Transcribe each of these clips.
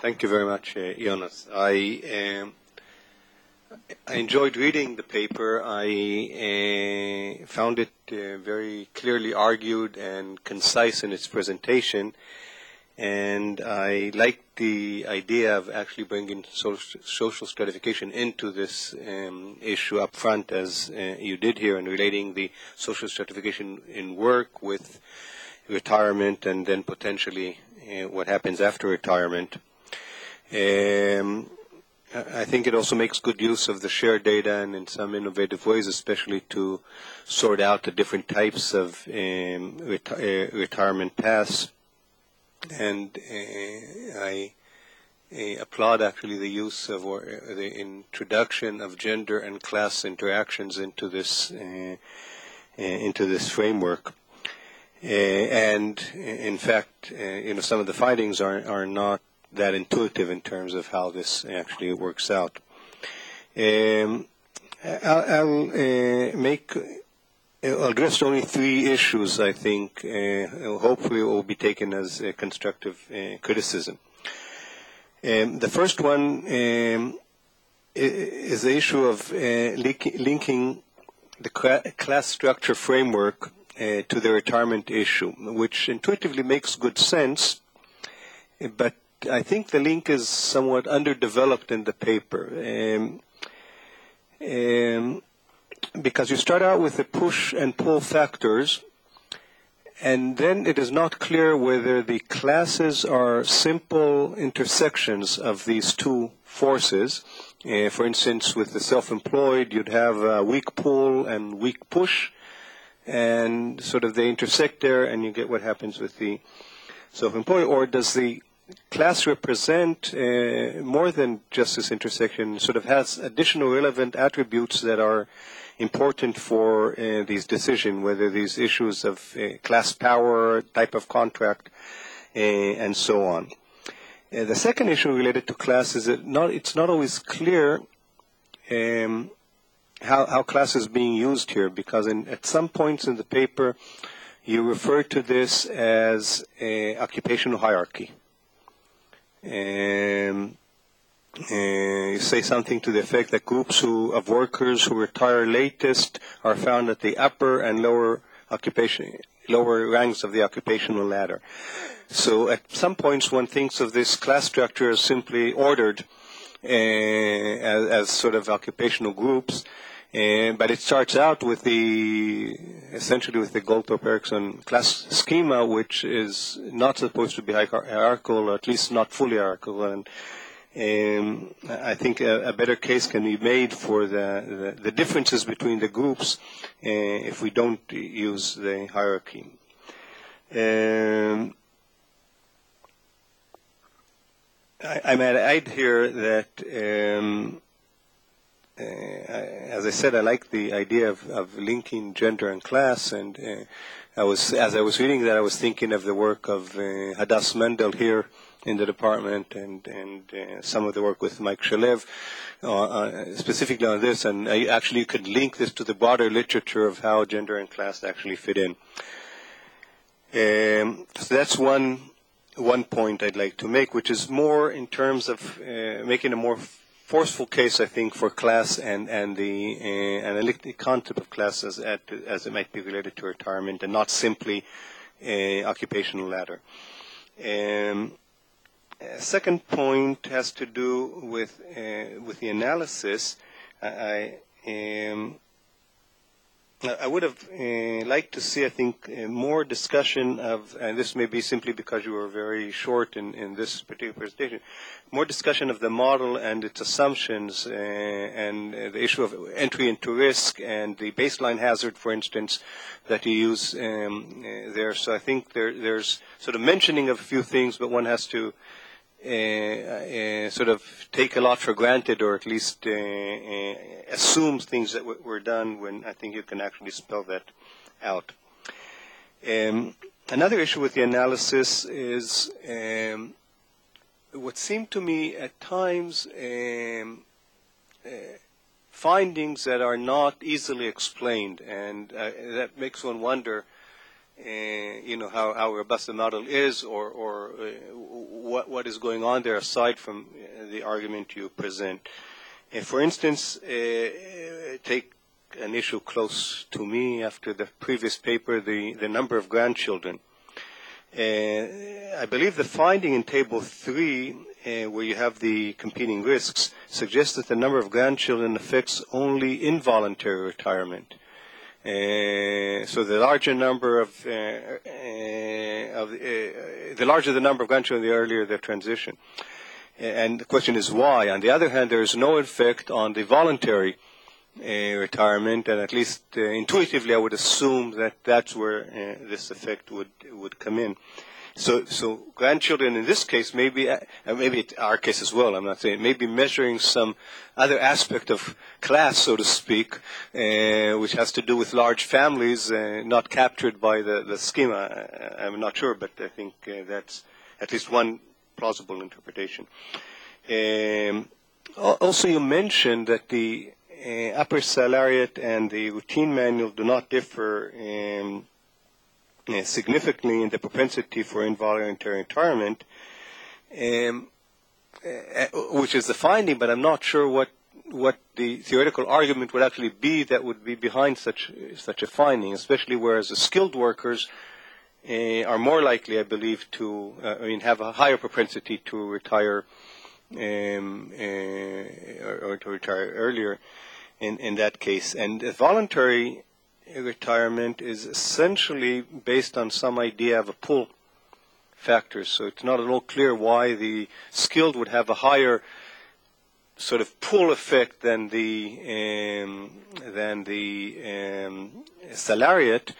Thank you very much, Jonas. I enjoyed reading the paper. I found it very clearly argued and concise in its presentation, and I liked the idea of actually bringing social stratification into this issue up front, as you did here, and relating the social stratification in work with retirement and then potentially what happens after retirement. I think it also makes good use of the shared data and in some innovative ways, especially to sort out the different types of retirement paths. And I applaud actually the use of or the introduction of gender and class interactions into this framework. And in fact, some of the findings are not that intuitive in terms of how this actually works out. I'll address only three issues, I think. Hopefully it will be taken as a constructive criticism. The first one is the issue of linking the class structure framework to the retirement issue, which intuitively makes good sense, but I think the link is somewhat underdeveloped in the paper, because you start out with the push and pull factors, and then it is not clear whether the classes are simple intersections of these two forces. For instance, with the self-employed, you'd have a weak pull and weak push, and sort of they intersect there, and you get what happens with the self-employed. Or does the class represent more than just this intersection, sort of has additional relevant attributes that are important for these decisions, whether these issues of class power, type of contract, and so on. The second issue related to class is that it's not always clear how class is being used here, because at some points in the paper you refer to this as a occupational hierarchy. You say something to the effect that groups of workers who retire latest are found at the upper and lower ranks of the occupational ladder. So at some points one thinks of this class structure as simply ordered as sort of occupational groups, but it starts out with essentially with the Goldthorpe-Erickson class schema, which is not supposed to be hierarchical, or at least not fully hierarchical. And I think a better case can be made for the differences between the groups if we don't use the hierarchy. I might add here that as I said, I like the idea of linking gender and class, and as I was reading that, I was thinking of the work of Hadass Mendel here in the department, and some of the work with Mike Shalev, specifically on this, and I actually could link this to the broader literature of how gender and class actually fit in. So that's one point I'd like to make, which is more in terms of making a more forceful case, I think, for class and the analytic concept of class as it might be related to retirement, and not simply occupational ladder. Second point has to do with the analysis. I would have liked to see, I think, more discussion of, and this may be simply because you were very short in this particular presentation, more discussion of the model and its assumptions, and the issue of entry into risk and the baseline hazard, for instance, that you use there. So I think there's sort of mentioning of a few things, but one has to sort of take a lot for granted, or at least assume things that were done, when I think you can actually spell that out. Another issue with the analysis is what seemed to me at times findings that are not easily explained, and that makes one wonder how robust the model is, or what is going on there aside from the argument you present. For instance, take an issue close to me after the previous paper, the number of grandchildren. I believe the finding in Table 3, where you have the competing risks, suggests that the number of grandchildren affects only involuntary retirement. So the larger number of the larger the number of grandchildren, the earlier the transition. And the question is why. On the other hand, there is no effect on the voluntary retirement, and at least intuitively, I would assume that that's where this effect would come in. So grandchildren in this case, maybe our case as well, I'm not saying, maybe measuring some other aspect of class, so to speak, which has to do with large families, not captured by the schema. I'm not sure, but I think that's at least one plausible interpretation. Also, you mentioned that the upper salariat and the routine manual do not differ significantly in the propensity for involuntary retirement, which is the finding, but I'm not sure what the theoretical argument would actually be that would be behind such a finding, especially whereas the skilled workers are more likely, I believe, to have a higher propensity to retire or to retire earlier in that case. And voluntary retirement is essentially based on some idea of a pull factor. So it's not at all clear why the skilled would have a higher sort of pull effect than the salariat,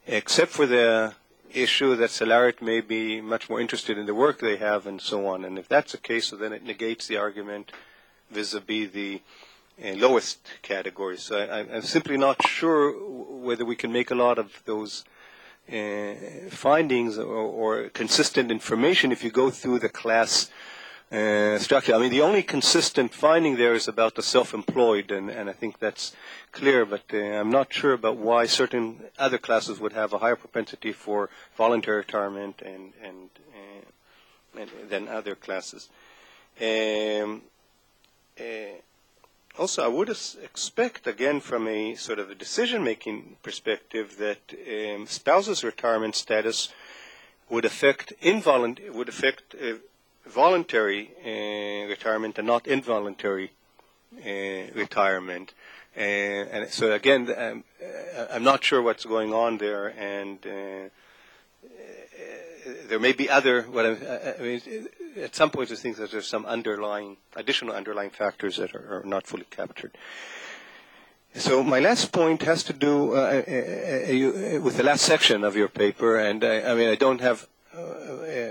except for the issue that salariat may be much more interested in the work they have and so on. And if that's the case, so then it negates the argument vis-a-vis the lowest category. So I'm simply not sure whether we can make a lot of those findings or consistent information if you go through the class structure. I mean, the only consistent finding there is about the self-employed, and I think that's clear, but I'm not sure about why certain other classes would have a higher propensity for voluntary retirement and than other classes. Also, I would expect, again, from a sort of a decision-making perspective, that spouses' retirement status would affect voluntary retirement and not involuntary retirement. And so, again, I'm not sure what's going on there, and there may be other. At some point, I think that there's some additional underlying factors that are not fully captured. So my last point has to do with the last section of your paper, and I don't have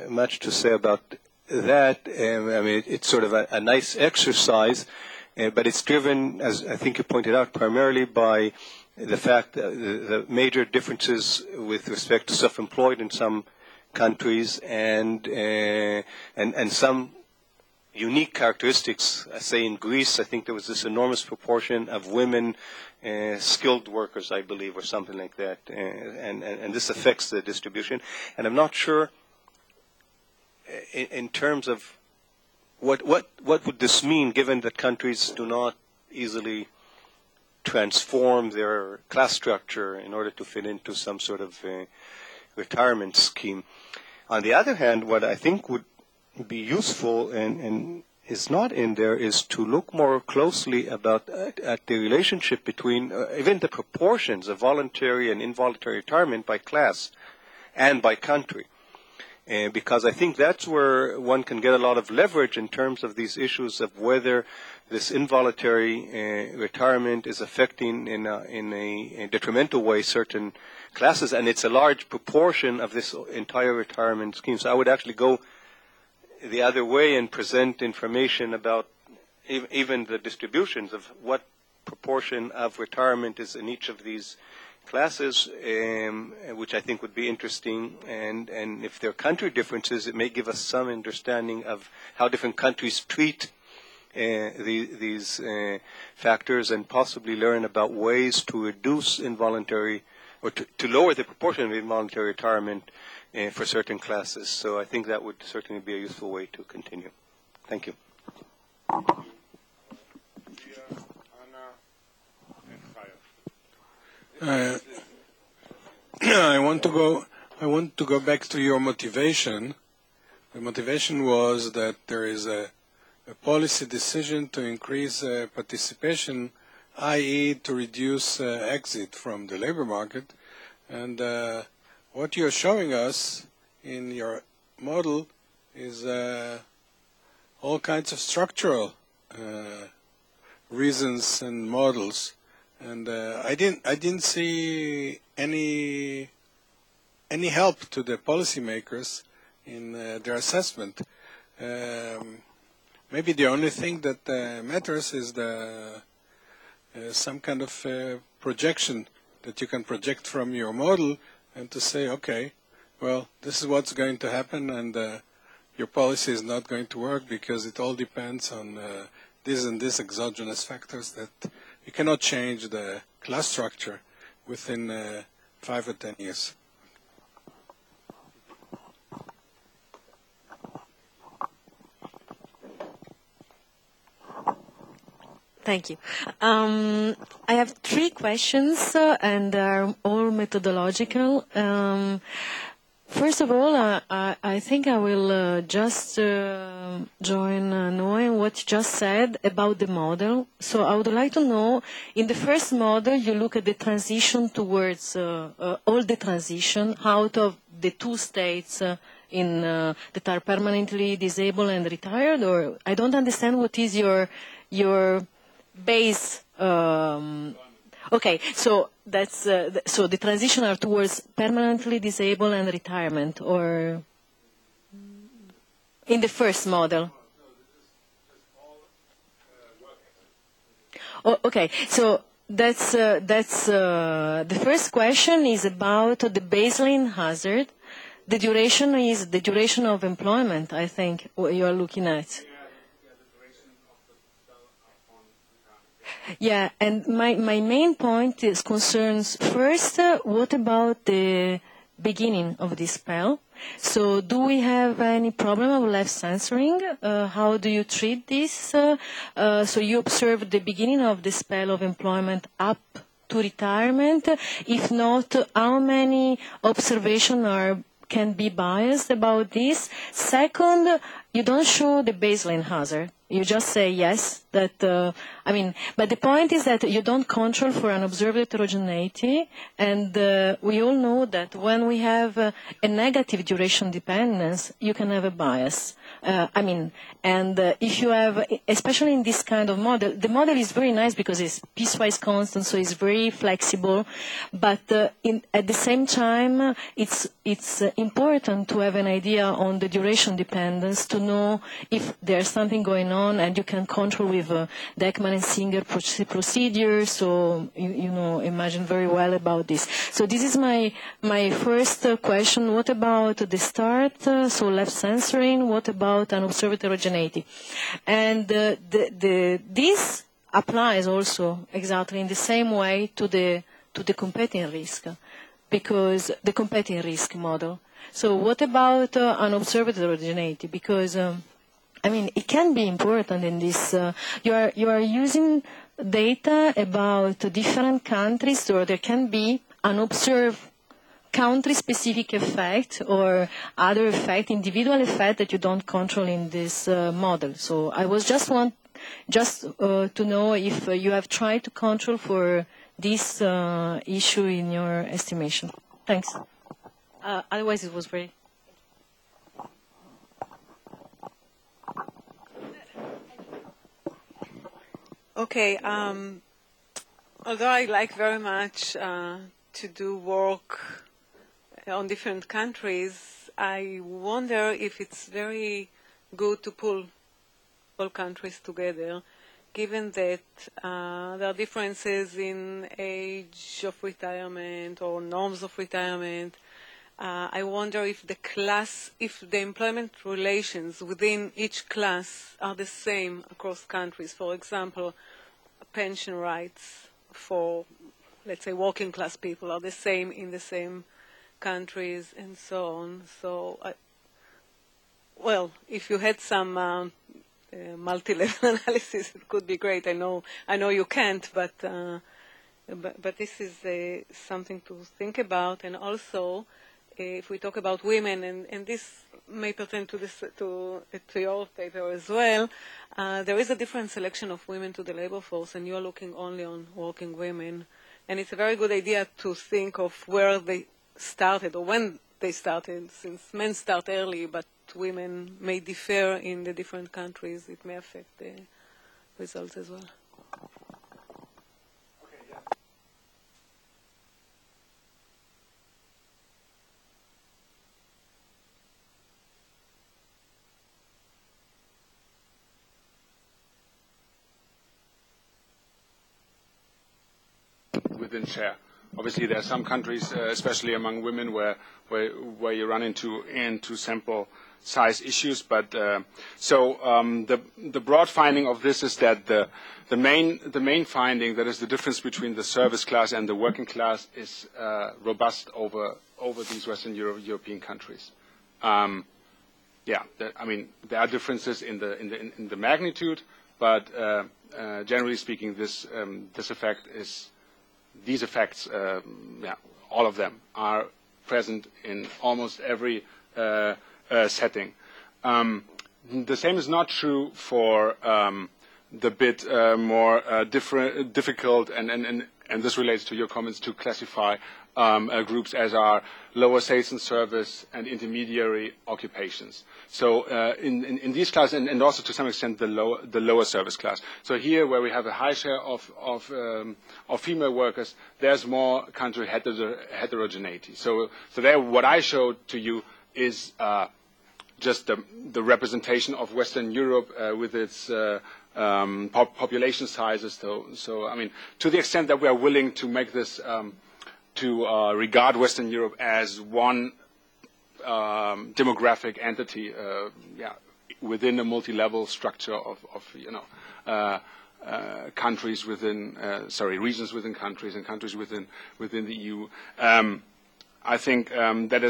much to say about that. It's sort of a nice exercise, but it's driven, as I think you pointed out, primarily by the fact that the major differences with respect to self-employed in some countries and some unique characteristics. Say in Greece, I think there was this enormous proportion of women skilled workers, I believe, or something like that, and this affects the distribution. And I'm not sure in terms of what would this mean, given that countries do not easily transform their class structure in order to fit into some sort of retirement scheme. On the other hand, what I think would be useful and is not in there is to look more closely at the relationship between even the proportions of voluntary and involuntary retirement by class and by country. Because I think that's where one can get a lot of leverage in terms of these issues of whether this involuntary retirement is affecting in a detrimental way certain classes, and it's a large proportion of this entire retirement scheme. So I would actually go the other way and present information about even the distributions of what proportion of retirement is in each of these classes, which I think would be interesting. And if there are country differences, it may give us some understanding of how different countries treat these factors, and possibly learn about ways to reduce involuntary or to lower the proportion of involuntary retirement for certain classes. So I think that would certainly be a useful way to continue. Thank you. I want to go back to your motivation. The motivation was that there is a policy decision to increase participation, i.e. to reduce exit from the labor market. And what you're showing us in your model is all kinds of structural reasons and models. And I didn't see any help to the policymakers in their assessment. Maybe the only thing that matters is some kind of projection that you can project from your model and to say, okay, well, this is what's going to happen, and your policy is not going to work because it all depends on this and this exogenous factors that you cannot change the class structure within 5 or 10 years. Thank you. I have 3 questions, and they're all methodological. First of all, I think I will just join Noah in what you just said about the model. So I would like to know, in the first model, you look at the transition towards all the transition out of the 2 states that are permanently disabled and retired, or I don't understand what is your base. Okay, so that's so the transition are towards permanently disabled and retirement, or in the first model. Oh, okay, so that's the first question is about the baseline hazard. The duration is the duration of employment, I think, what you are looking at. Yeah, and my main point is concerns first, what about the beginning of this spell? So do we have any problem of left censoring? How do you treat this? So you observe the beginning of the spell of employment up to retirement. If not, how many observations can be biased about this? Second, you don't show the baseline hazard. You just say yes, but the point is that you don't control for an observed heterogeneity, and we all know that when we have a negative duration dependence, you can have a bias. If you have, especially in this kind of model, the model is very nice because it's piecewise constant, so it's very flexible, but at the same time, it's important to have an idea on the duration dependence to know if there's something going on, and you can control with Deckman and Singer procedure, so imagine very well about this. So this is my first question. What about the start, so left censoring? What about an observed heterogeneity? And this applies also exactly in the same way to the competing risk, because the competing risk model. So what about an observed heterogeneity? Because it can be important in this. You are using data about different countries, so there can be an observed country-specific effect or other effect, individual effect that you don't control in this model. So I was just to know if you have tried to control for this issue in your estimation. Thanks. Otherwise, it was very. Okay. Although I like very much to do work on different countries, I wonder if it's very good to pull all countries together, given that there are differences in age of retirement or norms of retirement. I wonder if the employment relations within each class are the same across countries. For example, pension rights for let's say, working class people are the same in the same countries and so on. So, well, if you had some multi-level analysis, it could be great. I know you can't, but this is something to think about. And also, if we talk about women, and this may pertain to your paper as well, there is a different selection of women to the labor force, and you're looking only on working women. And it's a very good idea to think of where they started or when they started, since men start early, but women may differ in the different countries. It may affect the results as well. Within share. Obviously, there are some countries, especially among women, where you run into sample size issues. But the broad finding of this is that the main finding, that is the difference between the service class and the working class, is robust over these Western European countries. I mean, there are differences in the magnitude, but generally speaking, these effects, all of them, are present in almost every setting. The same is not true for the bit more difficult, and this relates to your comments, to classify groups as are lower sales and service and intermediary occupations. So in these classes, and also to some extent the lower service class. So here, where we have a high share of female workers, there's more country heterogeneity. So there, what I showed to you is just the representation of Western Europe with its population sizes. So I mean, to the extent that we are willing to make this to regard Western Europe as one demographic entity, within a multi-level structure of countries within, regions within countries and countries within the EU. I think that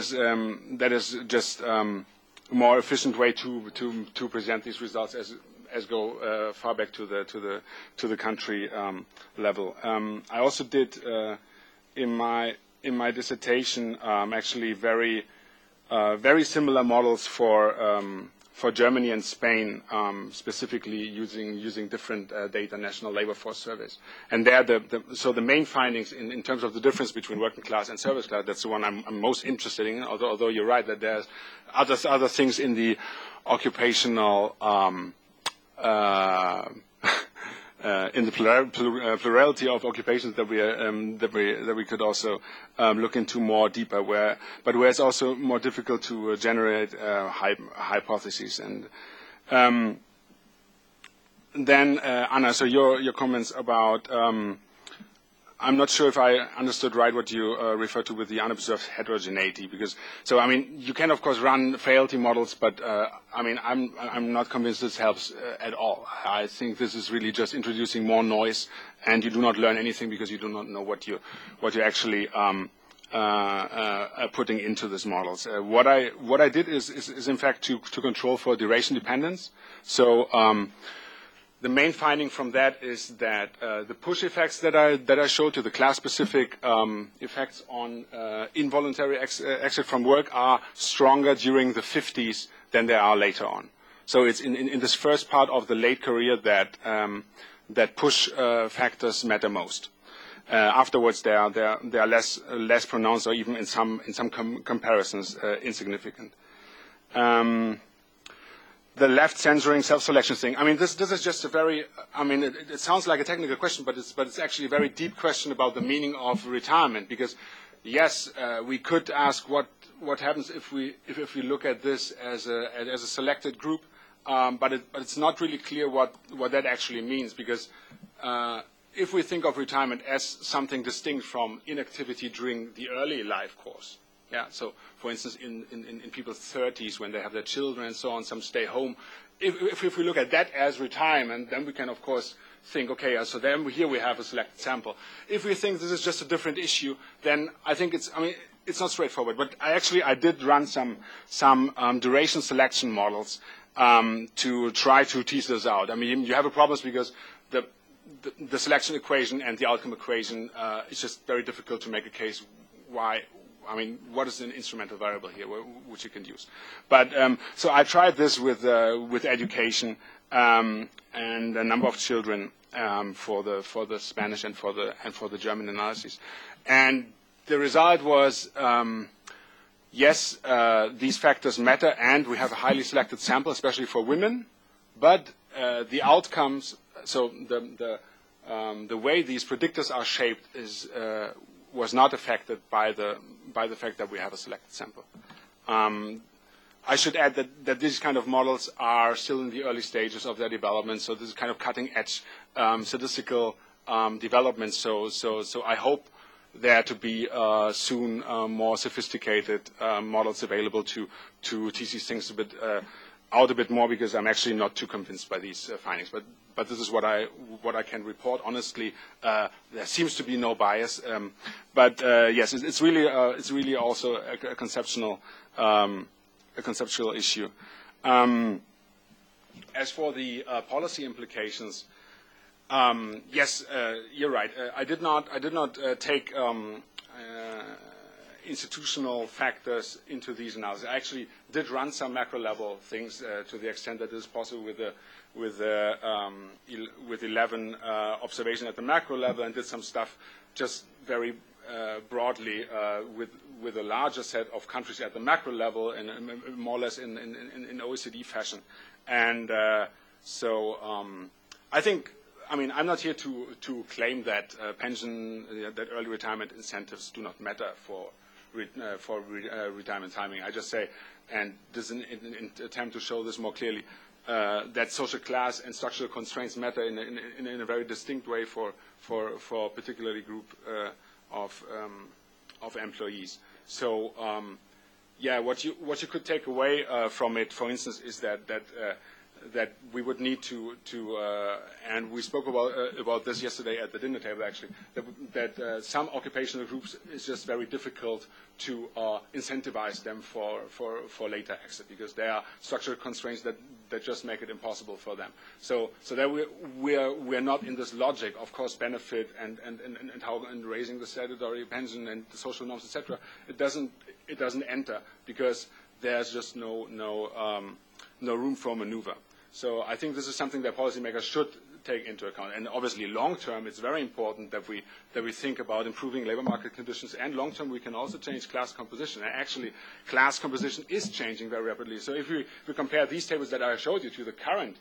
is just a more efficient way to present these results as go far back to the country level. I also did in my dissertation actually very similar models for Germany and Spain, specifically using different data, national labor force surveys. And there, so the main findings in terms of the difference between working class and service class, that's the one I'm most interested in. Although you're right that there's other things in the occupational in the plurality of occupations that we could also look into more deeper, where it's also more difficult to generate hypotheses. And then Anna, so your comments about I'm not sure if I understood right what you refer to with the unobserved heterogeneity, because I mean, you can of course run frailty models, but I mean, I'm not convinced this helps at all. I think this is really just introducing more noise, and you do not learn anything because you do not know what you're actually putting into these models. What I did is in fact to control for duration dependence. So the main finding from that is that the push effects that I showed you, the class-specific effects on involuntary exit from work, are stronger during the 50s than they are later on. So it's in this first part of the late career that push factors matter most. Afterwards, they are less pronounced, or even in some comparisons insignificant. The left censoring self-selection thing. I mean, this is just a very. I mean, it sounds like a technical question, but it's actually a very deep question about the meaning of retirement. Because, yes, we could ask what happens if we look at this as a selected group, but it's not really clear what that actually means. Because if we think of retirement as something distinct from inactivity during the early life course. Yeah, so for instance, in people's 30s, when they have their children and so on, some stay home if we look at that as retirement, then we can, of course, think, okay, so then here we have a selected sample. If we think this is just a different issue, then I think it's not straightforward. But I did run some duration selection models to try to tease this out. I mean, you have a problem because the selection equation and the outcome equation is just very difficult to make a case why. I mean, what is an instrumental variable here which you can use? But so I tried this with education and a number of children for the Spanish and for the German analyses, and the result was yes, these factors matter, and we have a highly selected sample, especially for women. But the outcomes, so the way these predictors are shaped was not affected by the fact that we have a selected sample. I should add that these kind of models are still in the early stages of their development, so this is kind of cutting-edge statistical development. So I hope there to be soon more sophisticated models available to tease these things out a bit more, because I'm actually not too convinced by these findings. But this is what I can report. Honestly, there seems to be no bias. But yes, it's really also a conceptual issue. As for the policy implications, yes, you're right. I did not take institutional factors into these analyses. I actually did run some macro level things to the extent that it is possible with 11 observation at the macro level, and did some stuff just very broadly with a larger set of countries at the macro level, and more or less in OECD fashion. And so I think, I mean, I'm not here to claim that that early retirement incentives do not matter for retirement timing. I just say, and this is an attempt to show this more clearly, that social class and structural constraints matter in a very distinct way for particularly group of employees. So yeah, what you could take away from it, for instance, is that we would need to and we spoke about this yesterday at the dinner table, actually, that some occupational groups is just very difficult to incentivize them for later exit, because there are structural constraints that just make it impossible for them. So that we're not in this logic of cost benefit and how and raising the statutory pension and the social norms, etc. It doesn't enter, because there's just no room for maneuver. So I think this is something that policymakers should take into account. And obviously, long term, it's very important that we think about improving labor market conditions. And long term, we can also change class composition. And actually, class composition is changing very rapidly. So if we compare these tables that I showed you to the current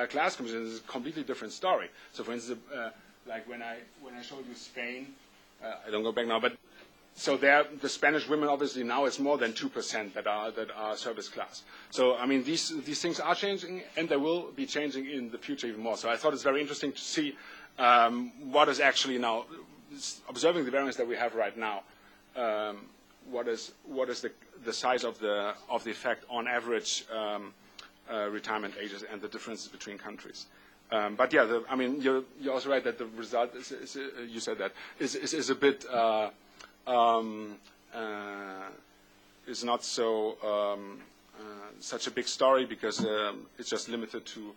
class composition, it's a completely different story. So for instance, like when I showed you Spain, I don't go back now, but so there, the Spanish women, obviously now it's more than 2% that are service class. So I mean, these things are changing, and they will be changing in the future even more. So I thought it's very interesting to see what is actually now, observing the variance that we have right now. What is the size of the effect on average retirement ages and the differences between countries. But yeah, I mean, you're also right that the result is you said that is a bit. Is not so such a big story, because it's just limited to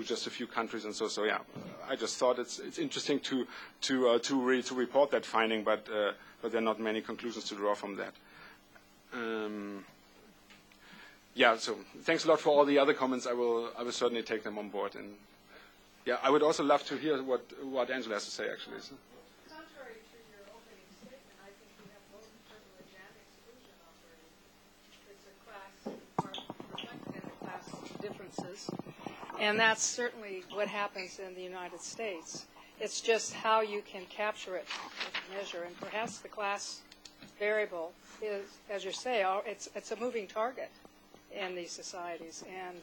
just a few countries, and so yeah. I just thought it's interesting to report that finding, but there are not many conclusions to draw from that. Yeah, so thanks a lot for all the other comments. I will certainly take them on board, and yeah, I would also love to hear what Angela has to say, actually. So. And that's certainly what happens in the United States. It's just how you can capture it with measure. And perhaps the class variable is, as you say, it's a moving target in these societies. And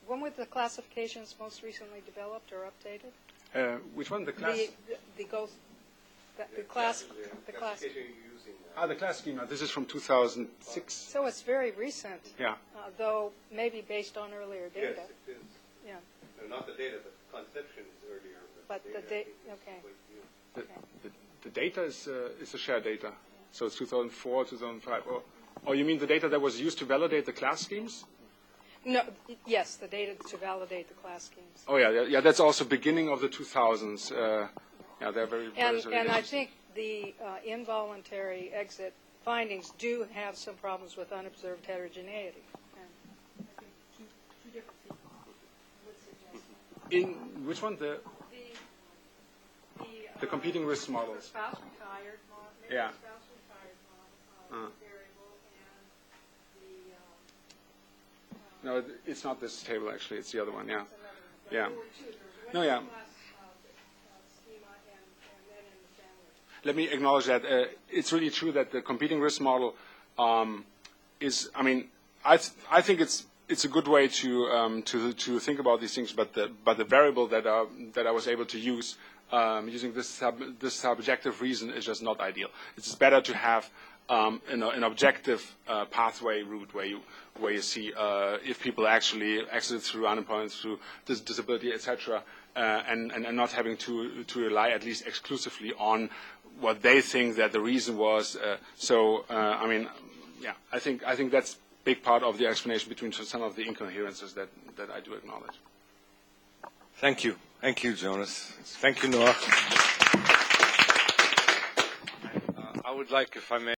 when were the classifications most recently developed or updated? Which one? The class? The The class. The class schema. This is from 2006. So it's very recent. Yeah. Though maybe based on earlier data. Yes, it is. Yeah. No, not the data, but the conception is earlier. But the data. Okay. The data is a shared data. So it's 2004, 2005. Or you mean the data that was used to validate the class schemes? No. Yes, the data to validate the class schemes. Oh yeah. That's also beginning of the 2000s. Yeah, they're very. And I think the involuntary exit findings do have some problems with unobserved heterogeneity. In which one? The competing risk models. Spouse retired model. Yeah. Spouse retired model variable and the. No, it's not this table actually. It's the other one. Yeah. Yeah. There were two. There was No, one yeah. schema and then in the family. Let me acknowledge that it's really true that the competing risk model is. I mean, I think it's a good way to think about these things. But the variable that I was able to use using this subjective reason is just not ideal. It's better to have an objective pathway route where you see if people actually exit through unemployment, through disability, etc., and not having to rely at least exclusively on what they think that the reason was. I mean, yeah, I think that's a big part of the explanation between some of the incoherences that I do acknowledge. Thank you. Thank you, Jonas. Thank you, Noach. I would like, if I may,